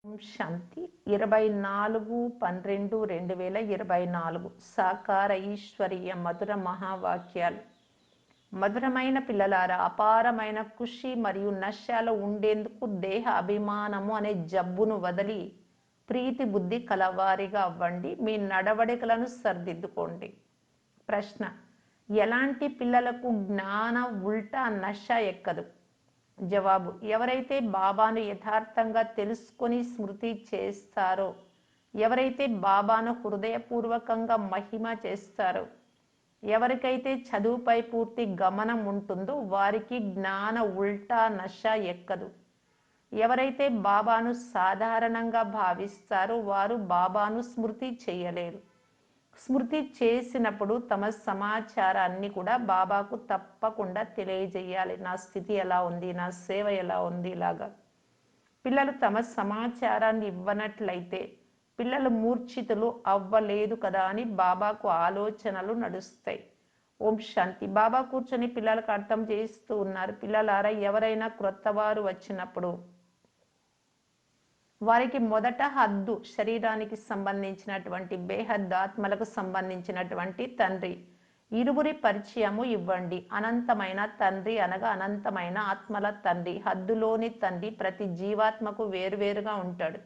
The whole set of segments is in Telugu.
ఓం శాంతి 24/12/2024 సాకార ఈశ్వరీయ మధుర మహావాక్యాలు. మధురమైన పిల్లలారా, అపారమైన ఖుషి మరియు నష్టాలు ఉండేందుకు దేహ అభిమానము అనే జబ్బును వదిలి ప్రీతి బుద్ధి కలవారిగా అవ్వండి. మీ నడవడికలను సరిదిద్దుకోండి. ప్రశ్న: ఎలాంటి పిల్లలకు జ్ఞాన ఉల్టా నష ఎక్కదు? జవాబు: ఎవరైతే బాబాను యథార్థంగా తెలుసుకొని స్మృతి చేస్తారో, ఎవరైతే బాబాను హృదయపూర్వకంగా మహిమ చేస్తారో, ఎవరికైతే చదువుపై పూర్తి గమనం ఉంటుందో వారికి జ్ఞాన ఉల్టా నష ఎక్కదు. ఎవరైతే బాబాను సాధారణంగా భావిస్తారో వారు బాబాను స్మృతి చేయలేరు. స్మృతి చేసినప్పుడు తమ సమాచారాన్ని కూడా బాబాకు తప్పకుండా తెలియజేయాలి. నా స్థితి ఎలా ఉంది, నా సేవ ఎలా ఉంది, ఇలాగా. పిల్లలు తమ సమాచారాన్ని ఇవ్వనట్లయితే పిల్లలు మూర్ఛితులు అవ్వలేదు కదా అని బాబాకు ఆలోచనలు నడుస్తాయి. ఓం శాంతి. బాబా కూర్చొని పిల్లలకు అర్థం చేస్తూ ఉన్నారు. పిల్లలారా, ఎవరైనా క్రొత్త వారు వచ్చినప్పుడు వారికి మొదట హద్దు శరీరానికి సంబంధించినటువంటి బేహద్దు ఆత్మలకు సంబంధించినటువంటి తండ్రి ఇరువురి పరిచయము ఇవ్వండి. అనంతమైన తండ్రి అనగా అనంతమైన ఆత్మల తండ్రి, హద్దులోని తండ్రి ప్రతి జీవాత్మకు వేరువేరుగా ఉంటాడు.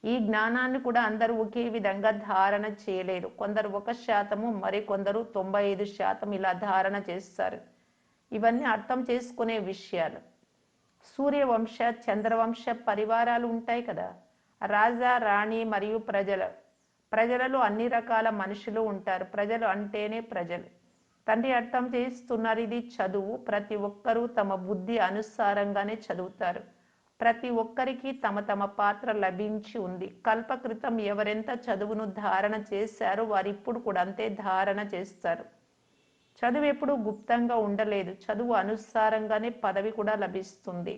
ఈ జ్ఞానాన్ని కూడా అందరూ ఒకే విధంగా ధారణ చేయలేరు. కొందరు 1%, మరి కొందరు 95% ఇలా ధారణ చేస్తారు. ఇవన్నీ అర్థం చేసుకునే విషయాలు. సూర్యవంశ చంద్రవంశ పరివారాలు ఉంటాయి కదా. రాజా, రాణి మరియు ప్రజలలో అన్ని రకాల మనుషులు ఉంటారు. ప్రజలు అంటేనే ప్రజలు. తండ్రి అర్థం చేస్తున్నారు, ఇది చదువు. ప్రతి ఒక్కరూ తమ బుద్ధి అనుసారంగానే చదువుతారు. ప్రతి ఒక్కరికి తమ తమ పాత్ర లభించి ఉంది. కల్పకృతం ఎవరెంత చదువును ధారణ చేశారో వారు ఇప్పుడు కూడా అంతే ధారణ చేస్తారు. చదువు ఎప్పుడు గుప్తంగా ఉండలేదు. చదువు అనుసారంగానే పదవి కూడా లభిస్తుంది.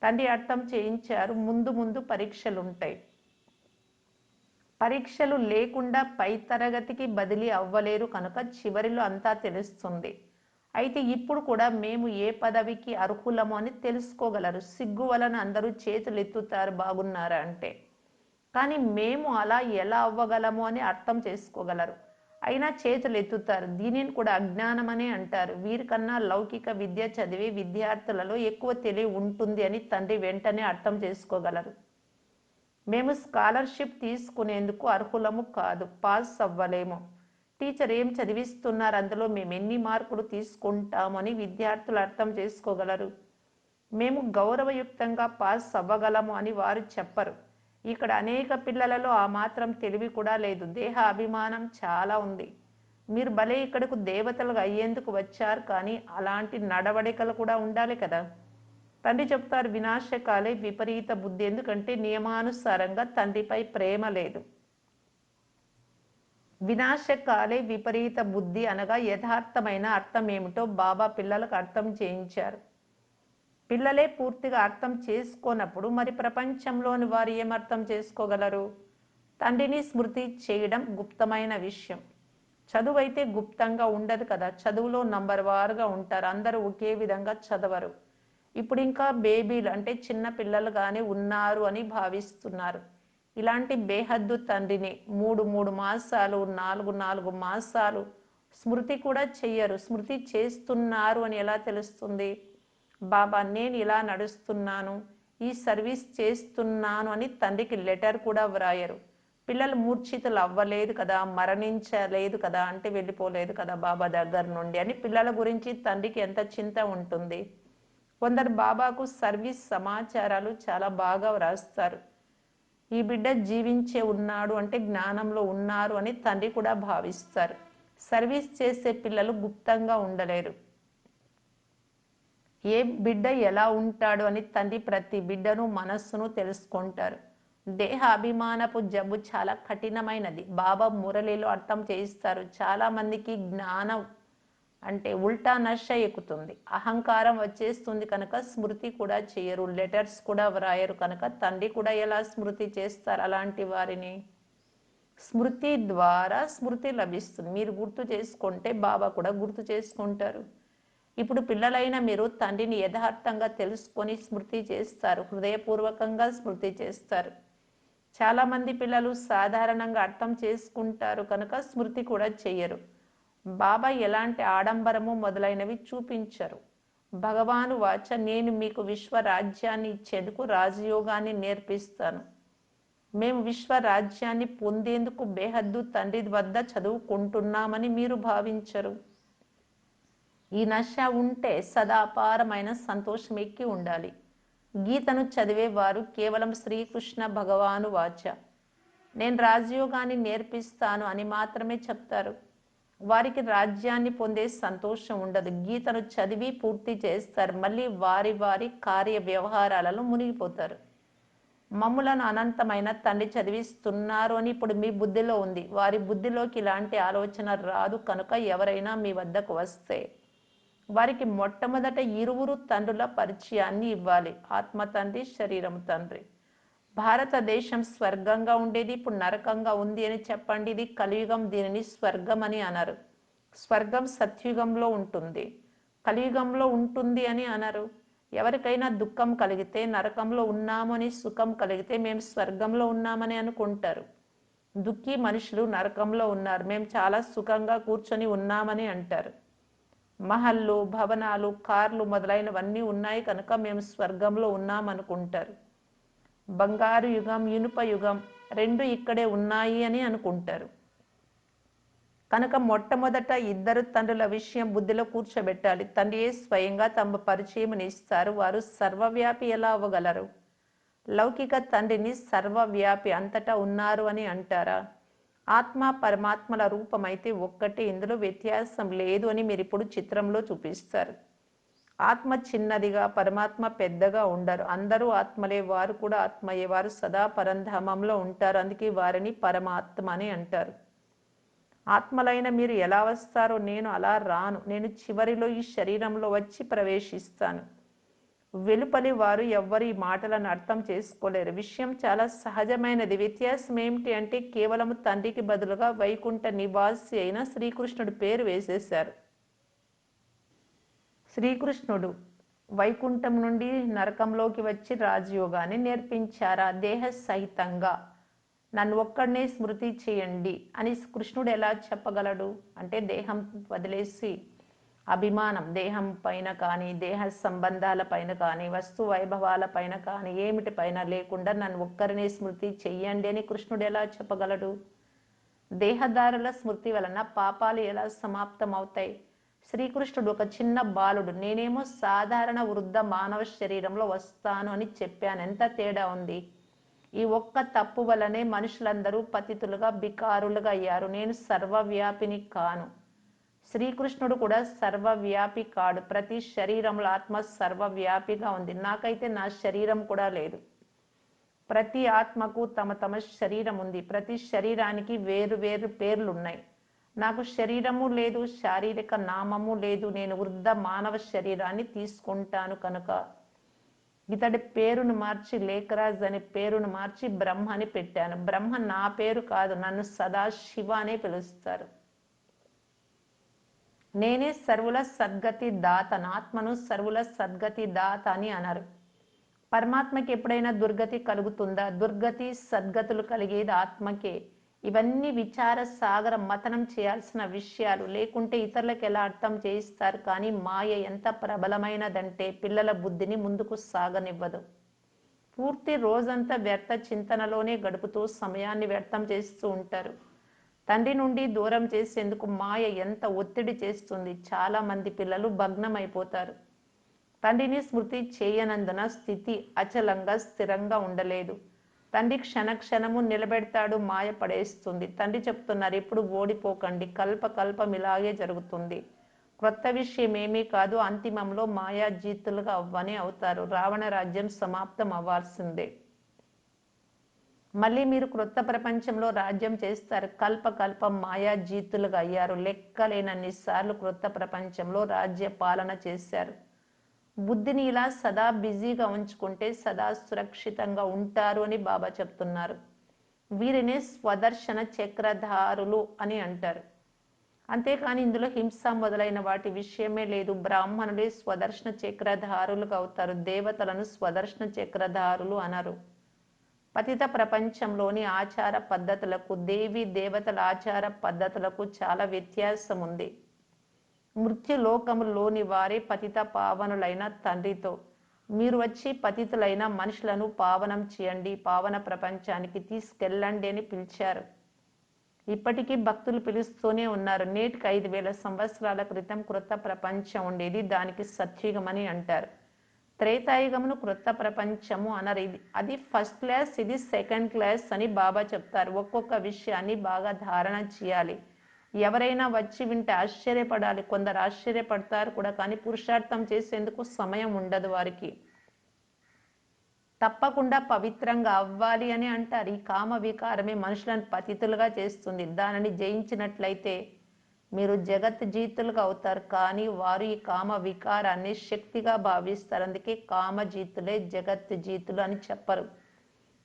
తండ్రి అర్థం చేయించారు, ముందు ముందు పరీక్షలు ఉంటాయి. పరీక్షలు లేకుండా పై తరగతికి బదిలీ అవ్వలేరు కనుక చివరిలో అంతా తెలుస్తుంది. అయితే ఇప్పుడు కూడా మేము ఏ పదవికి అర్హులము అని తెలుసుకోగలరు. సిగ్గు వలన అందరూ చేతులు ఎత్తుతారు, బాగున్నారా అంటే. కానీ మేము అలా ఎలా అవ్వగలము అని అర్థం చేసుకోగలరు. అయినా చేతులు ఎత్తుతారు. దీనిని కూడా అజ్ఞానమనే అంటారు. వీరికన్నా లౌకిక విద్య చదివే విద్యార్థులలో ఎక్కువ తెలివి ఉంటుంది అని తండ్రి వెంటనే అర్థం చేసుకోగలరు. మేము స్కాలర్షిప్ తీసుకునేందుకు అర్హులము కాదు, పాస్ అవ్వలేము. టీచర్ ఏం చదివిస్తున్నారు, అందులో మేము ఎన్ని మార్కులు తీసుకుంటామని విద్యార్థులు అర్థం చేసుకోగలరు. మేము గౌరవయుక్తంగా పాస్ అవ్వగలము అని వారు చెప్పరు. ఇక్కడ అనేక పిల్లలలో ఆ మాత్రం తెలివి కూడా లేదు. దేహ అభిమానం చాలా ఉంది. మీరు భలే ఇక్కడకు దేవతలుగా అయ్యేందుకు వచ్చారు, కానీ అలాంటి నడవడికలు కూడా ఉండాలి కదా. తండ్రి చెప్తారు, వినాశకాలే విపరీత బుద్ధి. ఎందుకంటే నియమానుసారంగా తండ్రిపై ప్రేమ లేదు. వినాశకాలే విపరీత బుద్ధి అనగా యథార్థమైన అర్థం ఏమిటో బాబా పిల్లలకు అర్థం చేయించారు. పిల్లలే పూర్తిగా అర్థం చేసుకోనప్పుడు మరి ప్రపంచంలోని వారు ఏమర్థం చేసుకోగలరు? తండ్రిని స్మృతి చేయడం గుప్తమైన విషయం. చదువు అయితే గుప్తంగా ఉండదు కదా. చదువులో నంబర్ వారుగా ఉంటారు. అందరూ ఒకే విధంగా చదవరు. ఇప్పుడు ఇంకా బేబీలు అంటే చిన్న పిల్లలుగానే ఉన్నారు అని భావిస్తున్నారు. ఇలాంటి బేహద్దు తండ్రిని 3 మాసాలు 4 మాసాలు స్మృతి కూడా చెయ్యరు. స్మృతి చేస్తున్నారు అని ఎలా తెలుస్తుంది? బాబా, నేను ఇలా నడుస్తున్నాను, ఈ సర్వీస్ చేస్తున్నాను అని తండ్రికి లెటర్ కూడా వ్రాయరు. పిల్లలు మూర్ఛితులు అవ్వలేదు కదా, మరణించలేదు కదా, అంటే వెళ్ళిపోలేదు కదా బాబా దగ్గర నుండి అని పిల్లల గురించి తండ్రికి ఎంత చింత ఉంటుంది. కొందరు బాబాకు సర్వీస్ సమాచారాలు చాలా బాగా వ్రాస్తారు. ఈ బిడ్డ జీవించే ఉన్నాడు అంటే జ్ఞానంలో ఉన్నారు అని తండ్రి కూడా భావిస్తారు. సర్వీస్ చేసే పిల్లలు గుప్తంగా ఉండలేరు. ఏ బిడ్డ ఎలా ఉంటాడు అని తండ్రి ప్రతి బిడ్డను మనస్సును తెలుసుకుంటారు. దేహ అభిమానపు జబ్బు చాలా కఠినమైనది. బాబా మురళిలో అర్థం చేయిస్తారు. చాలా మందికి జ్ఞానం అంటే ఉల్టా నష ఎక్కుతుంది. అహంకారం వచ్చేస్తుంది కనుక స్మృతి కూడా చేయరు, లెటర్స్ కూడా వ్రాయరు కనుక తండ్రి కూడా ఎలా స్మృతి చేస్తారు అలాంటి వారిని? స్మృతి ద్వారా స్మృతి లభిస్తుంది. మీరు గుర్తు చేసుకుంటే బాబా కూడా గుర్తు చేసుకుంటారు. ఇప్పుడు పిల్లలైన మీరు తండ్రిని యథార్థంగా తెలుసుకొని స్మృతి చేస్తారు, హృదయపూర్వకంగా స్మృతి చేస్తారు. చాలామంది పిల్లలు సాధారణంగా అర్థం చేసుకుంటారు కనుక స్మృతి కూడా చెయ్యరు. బాబా ఎలాంటి ఆడంబరము మొదలైనవి చూపించరు. భగవాను వాచ, నేను మీకు విశ్వరాజ్యాన్ని ఇచ్చేందుకు రాజయోగాన్ని నేర్పిస్తాను. మేము విశ్వరాజ్యాన్ని పొందేందుకు బేహద్దు తండ్రి వద్ద చదువుకుంటున్నామని మీరు భావించరు. ఈ నశ ఉంటే సదా అపారమైన సంతోషం ఎక్కి ఉండాలి. గీతను చదివేవారు కేవలం శ్రీకృష్ణ భగవాను వాచ, నేను రాజయోగాన్ని నేర్పిస్తాను అని మాత్రమే చెప్తారు. వారికి రాజ్యాన్ని పొందే సంతోషం ఉండదు. గీతను చదివి పూర్తి చేస్తారు, మళ్ళీ వారి వారి కార్య వ్యవహారాలలో మునిగిపోతారు. మమ్ములను అనంతమైన తండ్రి చదివిస్తున్నారు అని ఇప్పుడు మీ బుద్ధిలో ఉంది. వారి బుద్ధిలోకి ఇలాంటి ఆలోచన రాదు కనుక ఎవరైనా మీ వద్దకు వస్తే వారికి మొట్టమొదట ఇరువురు తండ్రుల పరిచయాన్ని ఇవ్వాలి. ఆత్మ తండ్రి, శరీరం తండ్రి. భారతదేశం స్వర్గంగా ఉండేది ఇప్పుడు నరకంగా ఉంది అని చెప్పండి. ఇది కలియుగం, దీనిని స్వర్గం అని అనరు. స్వర్గం సత్యుగంలో ఉంటుంది, కలియుగంలో ఉంటుంది అని అనరు. ఎవరికైనా దుఃఖం కలిగితే నరకంలో ఉన్నామని, సుఖం కలిగితే మేము స్వర్గంలో ఉన్నామని అనుకుంటారు. దుఃఖీ మనుషులు నరకంలో ఉన్నారు, మేము చాలా సుఖంగా కూర్చొని ఉన్నామని అంటారు. మహల్లు, భవనాలు, కార్లు మొదలైనవన్నీ ఉన్నాయి కనుక మేము స్వర్గంలో ఉన్నామనుకుంటారు. బంగారు యుగం, ఇనుప యుగం రెండు ఇక్కడే ఉన్నాయి అని అనుకుంటారు. కనుక మొట్టమొదట ఇద్దరు తండ్రుల విషయం బుద్ధిలో కూర్చోబెట్టాలి. తండ్రియే స్వయంగా తమ పరిచయం ఇస్తారు. వారు సర్వవ్యాపి ఎలా అవ్వగలరు? లౌకిక తండ్రిని సర్వవ్యాపి, అంతటా ఉన్నారు అని అంటారా? ఆత్మ పరమాత్మల రూపమైతే ఒక్కటే, ఇందులో వ్యత్యాసం లేదు అని మీరు ఇప్పుడు చిత్రంలో చూపిస్తారు. ఆత్మ చిన్నదిగా, పరమాత్మ పెద్దగా ఉండరు. అందరూ ఆత్మలే, వారు కూడా ఆత్మయే. వారు సదా పరంధామంలో ఉంటారు, అందుకే వారిని పరమాత్మ అని అంటారు. ఆత్మలైన మీరు ఎలా వస్తారో నేను అలా రాను. నేను చివరిలో ఈ శరీరంలో వచ్చి ప్రవేశిస్తాను. వెలుపలి వారు ఎవ్వరు ఈ మాటలను అర్థం చేసుకోలేరు. విషయం చాలా సహజమైనది. వ్యత్యాసం ఏమిటి అంటే కేవలం తండ్రికి బదులుగా వైకుంఠ నివాసి అయిన శ్రీకృష్ణుడు పేరు వేసేశారు. శ్రీకృష్ణుడు వైకుంఠం నుండి నరకంలోకి వచ్చి రాజయోగాన్ని నేర్పించారా? దేహ సహితంగా నన్ను ఒక్కడనే స్మృతి చేయండి అని కృష్ణుడు ఎలా చెప్పగలడు? అంటే దేహం వదిలేసి అభిమానం, దేహం పైన కానీ, దేహ సంబంధాల పైన కానీ, వస్తు వైభవాల పైన కానీ, ఏమిటి పైన లేకుండా నన్ను ఒక్కరినే స్మృతి చెయ్యండి అని కృష్ణుడు ఎలా చెప్పగలడు? దేహదారుల స్మృతి వలన పాపాలు ఎలా సమాప్తం అవుతాయి? శ్రీకృష్ణుడు ఒక చిన్న బాలుడు, నేనేమో సాధారణ వృద్ధ మానవ శరీరంలో వస్తాను అని చెప్పాను. ఎంత తేడా ఉంది! ఈ ఒక్క తప్పు వలనే మనుషులందరూ పతితులుగా, బికారులుగా అయ్యారు. నేను సర్వవ్యాపిని కాను. శ్రీకృష్ణుడు కూడా సర్వవ్యాపి కాడు. ప్రతి శరీరంలో ఆత్మ సర్వవ్యాపిగా ఉంది. నాకైతే నా శరీరం కూడా లేదు. ప్రతి ఆత్మకు తమ తమ శరీరం ఉంది. ప్రతి శరీరానికి వేరు వేరు పేర్లున్నాయి. నాకు శరీరము లేదు, శారీరక నామము లేదు. నేను వృద్ధ మానవ శరీరాన్ని తీసుకుంటాను కనుక ఇతడి పేరును మార్చి, లేఖరాజ్ అనే పేరును మార్చి బ్రహ్మ అని పెట్టాను. బ్రహ్మ నా పేరు కాదు, నన్ను సదా శివ అనే పిలుస్తారు. నేనే సర్వుల సద్గతి దాత. ఆత్మను సర్వుల సద్గతి దాత అని అనరు. పరమాత్మకి ఎప్పుడైనా దుర్గతి కలుగుతుందా? దుర్గతి సద్గతులు కలిగేది ఆత్మకే. ఇవన్నీ విచార సాగర మతనం చేయాల్సిన విషయాలు. లేకుంటే ఇతరులకు ఎలా అర్థం చేయిస్తారు? కానీ మాయ ఎంత ప్రబలమైనదంటే పిల్లల బుద్ధిని ముందుకు సాగనివ్వదు. పూర్తి రోజంతా వ్యర్థ చింతనలోనే గడుపుతూ సమయాన్ని వ్యర్థం చేస్తూ ఉంటారు. తండ్రి నుండి దూరం చేసేందుకు మాయ ఎంత ఒత్తిడి చేస్తుంది. చాలా మంది పిల్లలు భగ్నమైపోతారు. తండ్రిని స్మృతి చేయనందున స్థితి అచలంగా, స్థిరంగా ఉండలేదు. తండ్రి క్షణక్షణము నిలబెడతాడు, మాయ పడేస్తుంది. తండ్రి చెప్తున్నారు, ఇప్పుడు ఓడిపోకండి, కల్పకల్పం ఇలాగే జరుగుతుంది. క్రొత్త విషయం ఏమీ కాదు. అంతిమంలో మాయా జీతులుగా అవ్వనే అవుతారు. రావణ రాజ్యం సమాప్తం అవ్వాల్సిందే. మళ్ళీ మీరు క్రొత్త ప్రపంచంలో రాజ్యం చేస్తారు. కల్పకల్పం మాయా జీతులుగా అయ్యారు. లెక్కలేనన్ని సార్లు క్రొత్త ప్రపంచంలో రాజ్య పాలన చేశారు. బుద్ధిని ఇలా సదా బిజీగా ఉంచుకుంటే సదా సురక్షితంగా ఉంటారు అని బాబా చెప్తున్నారు. వీరిని స్వదర్శన చక్రధారులు అని అంటారు. అంతేకాని ఇందులో హింస మొదలైన వాటి విషయమే లేదు. బ్రాహ్మణులే స్వదర్శన చక్రధారులుగా అవుతారు. దేవతలను స్వదర్శన చక్రధారులు అనరు. పతిత ప్రపంచంలోని ఆచార పద్ధతులకు, దేవీ దేవతల ఆచార పద్ధతులకు చాలా వ్యత్యాసం ఉంది. మృత్యులోకములోని వారే పతిత పావనులైన తండ్రితో, మీరు వచ్చి పతితులైన మనుషులను పావనం చేయండి, పావన ప్రపంచానికి తీసుకెళ్ళండి అని పిలిచారు. ఇప్పటికీ భక్తులు పిలుస్తూనే ఉన్నారు. నేటికి 5000 సంవత్సరాల క్రితం క్రొత్త ప్రపంచం ఉండేది, దానికి సత్యుగమని అంటారు. త్రేతాయుగమును క్రొత్త ప్రపంచము అనరు. అది ఫస్ట్ క్లాస్, ఇది సెకండ్ క్లాస్ అని బాబా చెప్తారు. ఒక్కొక్క విషయాన్ని బాగా ధారణ చేయాలి. ఎవరైనా వచ్చి వింటే ఆశ్చర్యపడాలి. కొందరు ఆశ్చర్యపడతారు కూడా, కానీ పురుషార్థం చేసేందుకు సమయం ఉండదు వారికి. తప్పకుండా పవిత్రంగా అవ్వాలి అని అంటారు. ఈ కామ వికారమే మనుషులను పతితులుగా చేస్తుంది. దానిని జయించినట్లయితే మీరు జగత్ జీతులుగా అవుతారు. కానీ వారు ఈ కామ వికారాన్ని శక్తిగా భావిస్తారు. అందుకే కామజీతులే జగత్ జీతులు అని చెప్పరు.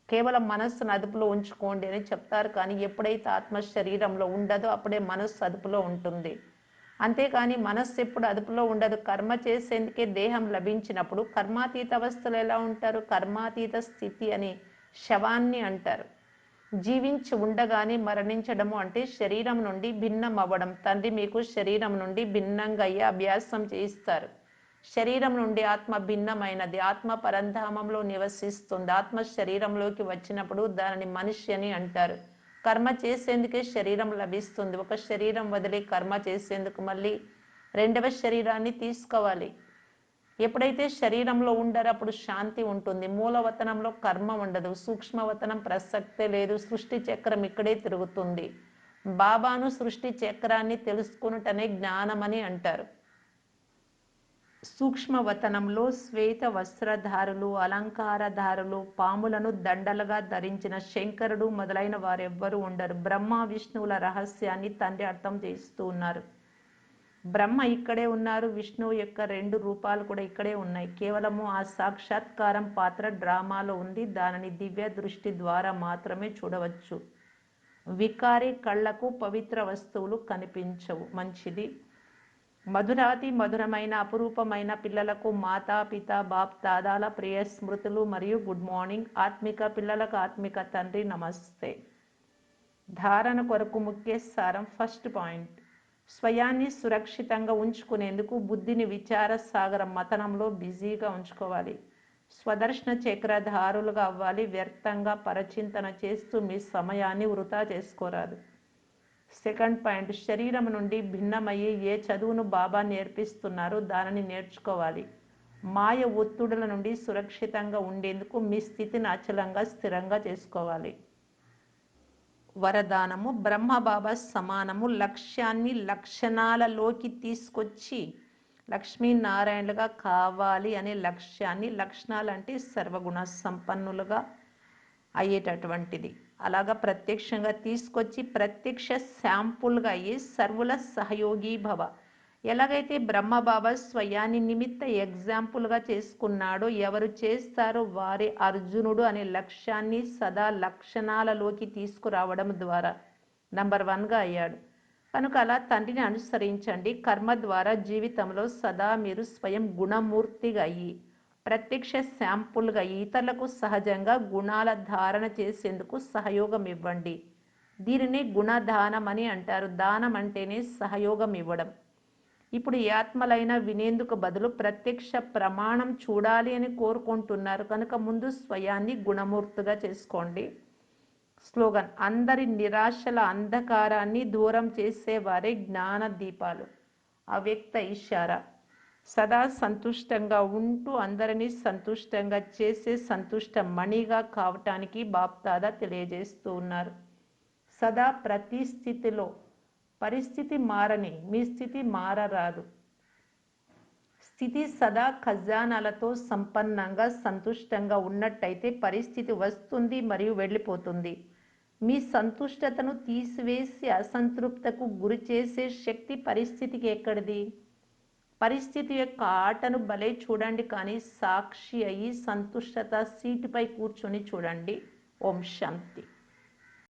కేవలం మనస్సును అదుపులో ఉంచుకోండి అని చెప్తారు. కానీ ఎప్పుడైతే ఆత్మ శరీరంలో ఉండదో అప్పుడే మనస్సు అదుపులో ఉంటుంది. అంతేకాని మనస్సు ఎప్పుడు అదుపులో ఉండదు. కర్మ చేసేందుకే దేహం లభించినప్పుడు కర్మాతీత అవస్థలు ఎలా ఉంటారు? కర్మాతీత స్థితి అని శవాన్ని అంటారు. జీవించి ఉండగానే మరణించడము అంటే శరీరం నుండి భిన్నం అవ్వడం. తండ్రి మీకు శరీరం నుండి భిన్నంగా అయ్యే అభ్యాసం చేయిస్తారు. శరీరం నుండి ఆత్మ భిన్నమైనది. ఆత్మ పరంధామంలో నివసిస్తుంది. ఆత్మ శరీరంలోకి వచ్చినప్పుడు దానిని మనిషి అని అంటారు. కర్మ చేసేందుకే శరీరం లభిస్తుంది. ఒక శరీరం వదిలి కర్మ చేసేందుకు మళ్ళీ రెండవ శరీరాన్ని తీసుకోవాలి. ఎప్పుడైతే శరీరంలో ఉండరో అప్పుడు శాంతి ఉంటుంది. మూలవతనంలో కర్మ ఉండదు. సూక్ష్మవతనం ప్రసక్తే లేదు. సృష్టి చక్రం ఇక్కడే తిరుగుతుంది. బాబాను సృష్టి చక్రాన్ని తెలుసుకున్నటనే జ్ఞానమని అంటారు. సూక్ష్మవతనంలో శ్వేత వస్త్రధారులు, అలంకారధారులు, పాములను దండలుగా ధరించిన శంకరుడు మొదలైన వారెవ్వరూ ఉండరు. బ్రహ్మ విష్ణువుల రహస్యాన్ని తండ్రి అర్థం చేస్తూ ఉన్నారు. బ్రహ్మ ఇక్కడే ఉన్నారు. విష్ణువు యొక్క 2 రూపాలు కూడా ఇక్కడే ఉన్నాయి. కేవలము ఆ సాక్షాత్కారం పాత్ర డ్రామాలో ఉంది. దానిని దివ్య దృష్టి ద్వారా మాత్రమే చూడవచ్చు. వికారి కళ్ళకు పవిత్ర వస్తువులు కనిపించవు. మంచిది. మధురాతి మధురమైన అపురూపమైన పిల్లలకు మాతా పిత బాప్ దాదాల ప్రియ స్మృతులు మరియు గుడ్ మార్నింగ్. ఆత్మిక పిల్లలకు ఆత్మిక తండ్రి నమస్తే. ధారణ కొరకు ముఖ్య సారం. ఫస్ట్ పాయింట్, స్వయాన్ని సురక్షితంగా ఉంచుకునేందుకు బుద్ధిని విచార సాగరం మథనంలో బిజీగా ఉంచుకోవాలి. స్వదర్శన చక్రధారులుగా అవ్వాలి. వ్యర్థంగా పరచింతన చేస్తూ మీ సమయాన్ని వృధా చేసుకోరాదు. సెకండ్ పాయింట్, శరీరం నుండి భిన్నమయ్యి ఏ చదువును బాబా నేర్పిస్తున్నారో దానిని నేర్చుకోవాలి. మాయ ఒత్తిడుల నుండి సురక్షితంగా ఉండేందుకు మీ స్థితిని అచలంగా స్థిరంగా చేసుకోవాలి. వరదానము, బ్రహ్మబాబా సమానము. లక్ష్యాన్ని లక్షణాలలోకి తీసుకొచ్చి లక్ష్మీనారాయణలుగా కావాలి అనే లక్ష్యాన్ని, లక్షణాలు అంటే సర్వగుణ సంపన్నులుగా అయ్యేటటువంటిది, అలాగా ప్రత్యక్షంగా తీసుకొచ్చి ప్రత్యక్ష శాంపుల్గా అయ్యి సర్వుల సహయోగి భవ. ఎలాగైతే బ్రహ్మబాబా స్వయాన్ని నిమిత్త ఎగ్జాంపుల్గా చేసుకున్నాడో, ఎవరు చేస్తారో వారే అర్జునుడు అనే లక్ష్యాన్ని సదా లక్షణాలలోకి తీసుకురావడం ద్వారా నంబర్ 1గా అయ్యాడు. కనుక అలా తండ్రిని అనుసరించండి. కర్మ ద్వారా జీవితంలో సదా మీరు స్వయం గుణమూర్తిగా అయ్యి ప్రత్యక్ష శాంపుల్గా ఇతరులకు సహజంగా గుణాల ధారణ చేసేందుకు సహయోగం ఇవ్వండి. దీనిని గుణదానం అని అంటారు. దానం అంటేనే సహయోగం ఇవ్వడం. ఇప్పుడు ఏ ఆత్మలైనా వినేందుకు బదులు ప్రత్యక్ష ప్రమాణం చూడాలి అని కోరుకుంటున్నారు. కనుక ముందు స్వయాన్ని గుణమూర్తిగా చేసుకోండి. స్లోగన్, అందరి నిరాశల అంధకారాన్ని దూరం చేసేవారే జ్ఞాన దీపాలు. అవ్యక్త ఇషారా, సదా సంతుష్టంగా ఉంటూ అందరినీ సంతుష్టంగా చేసే సంతుష్ట మణిగా కావటానికి బాప్దాదా తెలియజేస్తూ ఉన్నారు. సదా ప్రతి స్థితిలో పరిస్థితి మారని మీ స్థితి మారరాదు. స్థితి సదా ఖజానాలతో సంపన్నంగా సంతుష్టంగా ఉన్నట్టయితే పరిస్థితి వస్తుంది మరియు వెళ్ళిపోతుంది. మీ సంతుష్టతను తీసివేసి అసంతృప్తకు గురి చేసే శక్తి పరిస్థితికి ఎక్కడిది? పరిస్థితి యొక్క ఆటను భలే చూడండి, కానీ సాక్షి అయి సంతుష్టత సీటుపై కూర్చొని చూడండి. ఓం శాంతి.